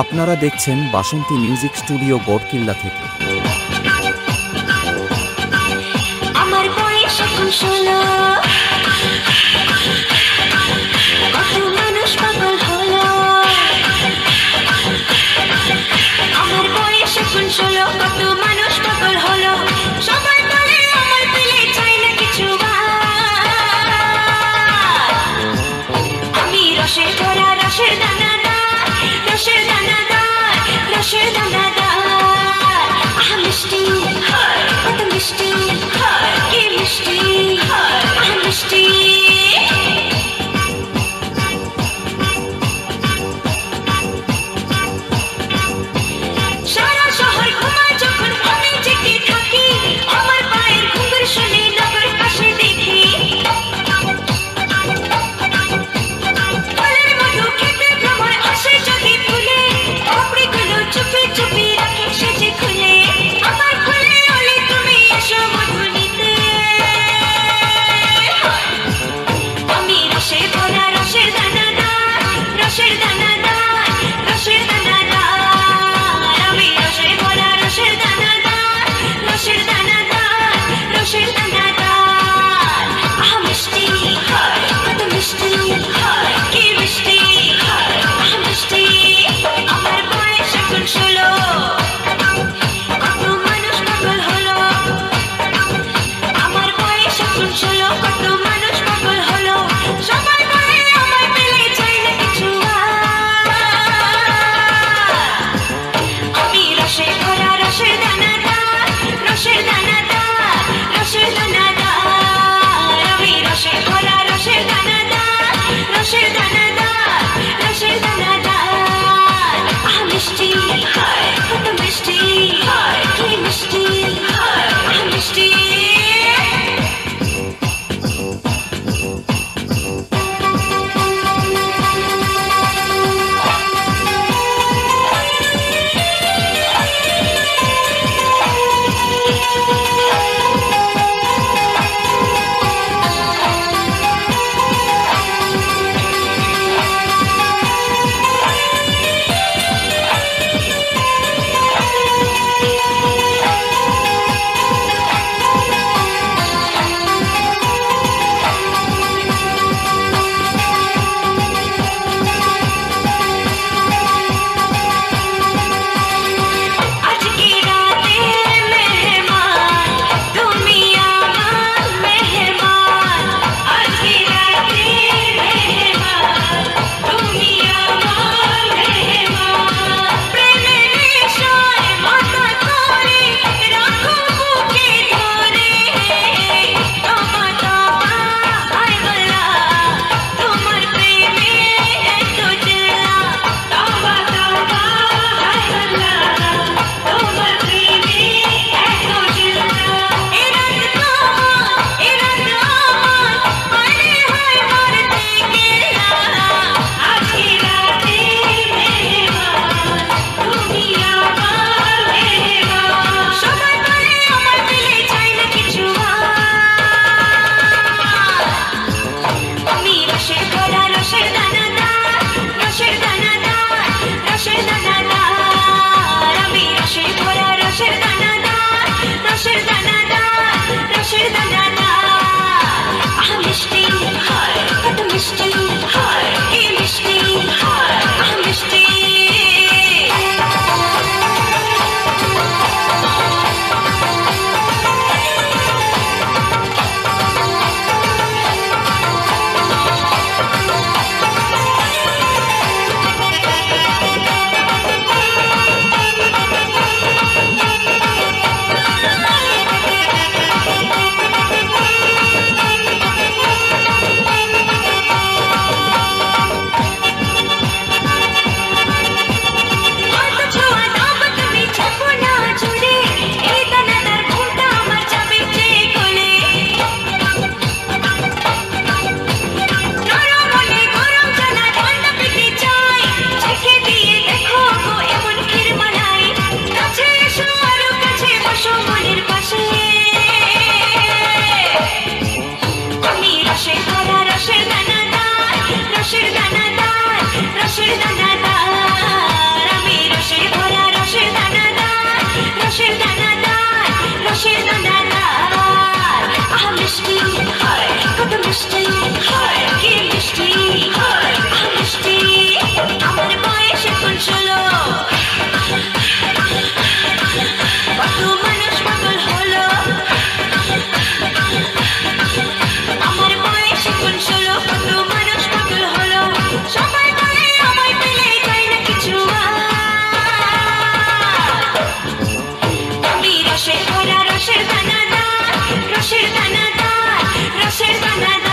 আপনারা দেখছেন বাসন্তী music studio গড়কিল্লা থেকে। আমার বয়স এখন 16, কত মানুষ পাগল হলো। আমার বয়স এখন 16, কত মানুষ পাগল হলো। সবাই বলে আমার পেলে চাই না কিছু, আমি রসের ধরা রসের দানাদার, রসের দানাদার, রসের দানাদার। আহ মিষ্টি কত মিষ্টি, কি মিষ্টি, আহ মিষ্টি কি মিষ্টি মিষ্টি আমার বয়স এখন 16 কত মানুষ পাগল হলো আমার বয়স এখন 16 কত মানুষ পাগল হলো সবাই বলে আমায় পেলে যায় না কিছু আমি রসের ভরা রসের দানাদার রসের দানাদার রসের দানাদার